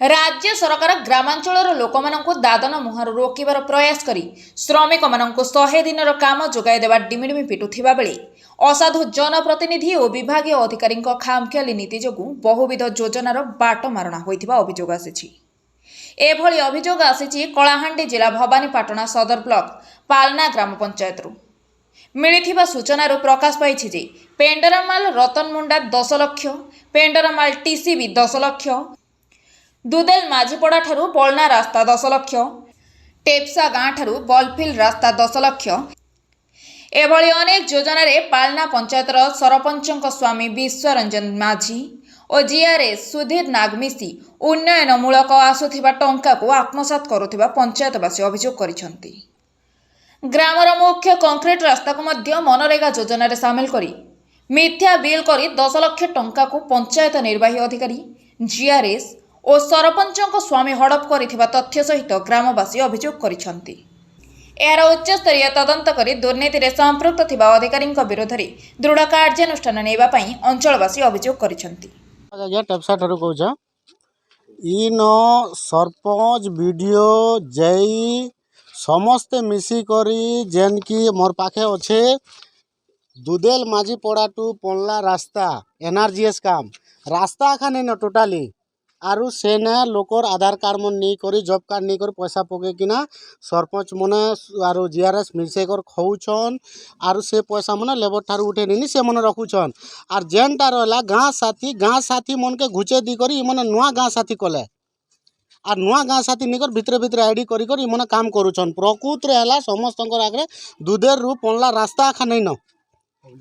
राज्य सरकार ग्रामांचल लोक दादन मुहार रोकबार प्रयास कर श्रमिक मान 100 दिन काम जोगाई देवा डिमिडिमि पिटुवा बेले असाधु जनप्रतिनिधि और विभागीय अधिकारी खामखियाली नीति जो बहुविध योजनार बाट मारणा होता अभियोग आसी एभली अभियोग आसी कलाहांडी जिला भवानीपाटना सदर ब्लॉक पालना ग्राम पंचायत मिलिथिबा सूचनारू प्रकाश पाइछि जे पेंडरामाल रतन मुंडा 10 लाख, पेंडरामाल टीसीबी 10 लाख, दुदेल माझीपड़ा ठारू पलना रास्ता 10 लाख, टेप्सा गाँ ठारू बलफिल रास्ता 10 लाख एभली अनेक योजन पालना पंचायतर सरपंचक स्वामी विश्वरंजन माझी और जीआरएस सुधीर नाग मिसी उन्नयनमूलक आसुथिबा टंका को आत्मसात करुथिबा पंचायतवासी अभियोग करिसंती। ग्रामर मुख्य कंक्रीट रास्ता को मध्य मनरेगा योजन सामिल करी मिथ्या बिल करी 10 लाख टंका को पंचायत निर्वाही अधिकारी जीआरएस और सरपंचक स्वामी हड़प करिथिबा तथ्य सहित ग्रामवासी अभियोग करिसंती। एहार उच्चस्तरीय तदंत करी दुर्नीति रे संपृक्त थिबा अधिकारी विरोध में दृढ़ कार्यानुष्ठान नेबा पई अंचलवासी अभियोग करिसंती। टेप्सा ठारू कहूछ इन सरपंच वीडियो जई समस्ते मिसिकरी जेन की मोर पाखे अच्छे दुदेल माझी पड़ा टू पल्ला रास्ता एनआरजीएस काम रास्ता खाने न टोटाली आरु सेने लोकर आधार कार्ड मन नहीं करी जॉब कार्ड नहीं करी पैसा पके किना सरपंच मने आरु जीआरएस मिसे कर खौछन आरु से पैसा मने लेबर ठारू उठे नहीं से मने रखुछन आर जेन टा रहला गाँ साथी मन के घुचे दी करी मने नुआ गाँ साथी कले आर नुआ गाँ साथी निकर भितर भितर आईडी करी करी मने काम करुछन प्रकृत रे हला समस्त आगे दुधेर रु पल्ला रास्ता आखा नहीं न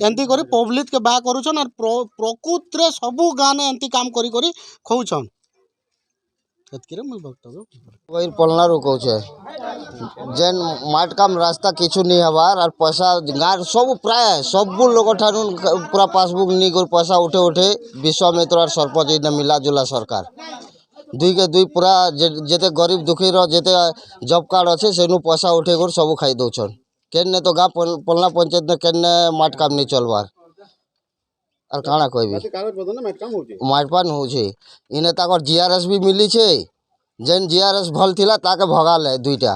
एंती करी पब्लिक के बा करुछन आर प्रकृत रे सबु गाँ ने एंती काम करी करी खौछन वही पलना रुको जेन माट काम रास्ता किछु नहीं हबार और पैसा गाँव सब प्राय सबू लोग ठारू पूरा पासबुक नहीं कर पैसा उठे उठे विश्वामित्र और सरपंच इन मिला जुला सरकार दुई के दुई पूरा जेते गरीब दुखी जेते जॉब कार्ड अच्छे से पैसा उठे कर सब खाई दौन केन्ने तो गाँ पलना पंचायत में केन्ने माट काम नहीं चलबार और काना कोई भी माटपान हो इन्हें ताकर जीआरएस भी मिली छे जेन जीआरएस भल थिला ताके भगाल है दुईटा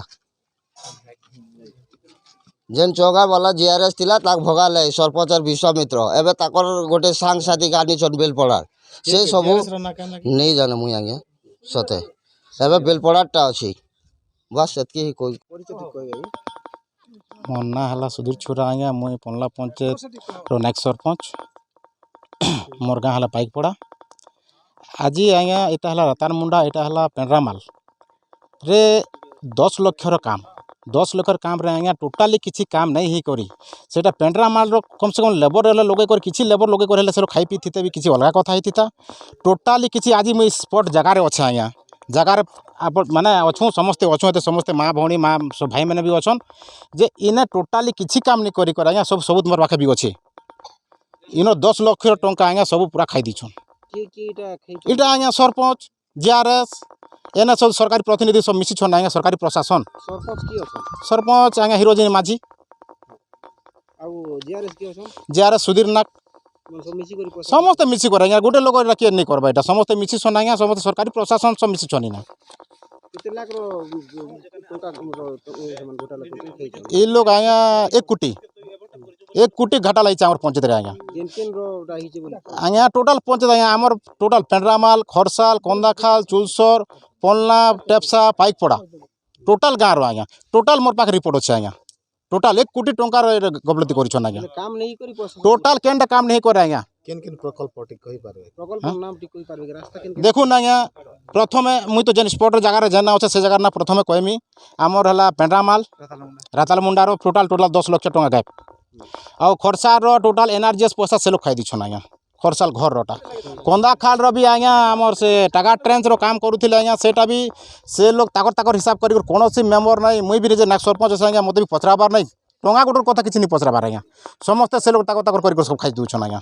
जेन चौगा वाला जीआरएस थिला ताक भगाल है सरपंच और विश्वामित्र एबे ताकर गोटे सांग साथी गानी छन बेलपड़ा से सब नहीं जाने मुई आगे सते एबे बेलपड़ाटा अछि बस सेतकी ही कोई मन्ना हला सुधीर छुरा आगे मुई पल्ला पंचायत रो नेक्स्ट सरपंच मोर गाँ हला पाइक पड़ा आज आज्ञा यहाँ है रतान मुंडा यहाँ है पेंड्रामाल रे 10 लाख काम 10 लाख काम रे आज्ञा टोटाली किसी काम नहीं ही करी सेटा पेंड्रामाल रो कम से कम लेबर लगे कर किसी लेबर लगे कर से खाई पी थे भी किसी अलग कथा होता टोटाली किसी आज मुझे स्पॉट जगार अच्छे आज्ञा जगार माने अच्छू समस्ते अच्छे समस्ते माँ भौणी माँ सब भाई मैंने भी अच्छन जे इने टोटाली किसी काम नहीं करी कर आज्ञा सब सबूत मोर पाखे भी अच्छे इन 10 लाख टंका आज्ञा सब पूरा खाई दीछन इटा आज्ञा सरपंच जीआरएस एने सब सरकारी प्रतिनिधि सब मिसी छन आज्ञा सरकारी प्रशासन सरपंच आज्ञा हिरोजिनी माझी जीआरएस सुधीर नाग समस्त मिसी कर आज्ञा गोटे लोग किए नहीं करबा एटा समस्त मिसी छन आज्ञा समस्त सरकारी प्रशासन सब मिसी छन इना ये लोग आज्ञा 1 कोटी घाटा लगी आम पंचायत आज्ञा आज्ञा टोटाल पंचायत आज्ञा आमर टोटाल पेंड्रामाल खरसाल कंदाखाल चुलसर पलना टेप्सा पाइकपड़ा टोटाल गाँव आज्ञा टोटाल मोर पाखे रिपोर्ट अच्छे आज्ञा टोटाल 1 कोटी टंकार गबलती कर आज्ञा टोटाल केनटा काम नहीं करे आज्ञा देखुन आज्ञा प्रथम मुई तो जेन स्पॉट जगार जेना अच्छे से जगार ना प्रथम कहमी आमर है पेंड्रामाल राताल मुंडार टोटाल 10 लाख टंका गायब आउ खरसार टोटाल एनआरजीएस पैसा से लोग खाई दीछन आज्ञा खरसाल घर रोटा कंदाखाल रो भी आज्ञा आमर से टागा ट्रेंच रो काम करुथिले आज्ञा सेटा भी से लोग ताकर हिसाब करी कौन सी मेम्बर नहीं मुई भी जे सरपंच आज्ञा मत भी पचराबार नहीं टंगा गोटर कथा किसी नहीं पचराबार आज्ञा समस्ते से लोग ताकर कर सब खाई दउछन आज्ञा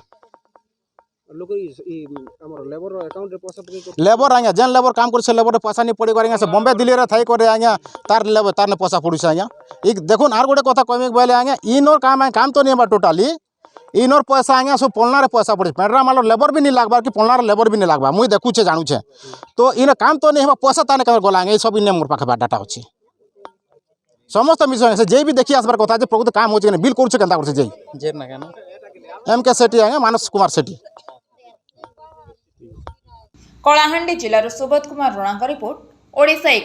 लेबर आज्ञा जेन लेबर काम कर लेबर पैसा नहीं पड़ी आज्ञा से बॉम्बे दिल्ली रे थाई करे आज्ञा तार लेबर तार ने पैसा पड़ुछ आज्ञा एक देखुन आर गोटे कथा कहमी बोले आज्ञा इनर काम तो नहीं टोटाली इनर पैसा आज्ञा सब पलनार पैसा पड़े पेड्रा माल लेबर भी नहीं लगवा कि पलनार लेबर भी नहीं लगवा मुई देखुचे जानूचे तो इन काम तो नहीं पैसा ताने कम गला ये सब इन मोर पाखे डाटा अच्छे समस्त मिशन से जे भी देखी आसबार कथा प्रकृत काम हो बिल कर एम के सेठी आज्ञा मानस कुमार सेठी कलाहांडी जिलार सुबोध कुमार राणा रिपोर्ट ओडिशा 1।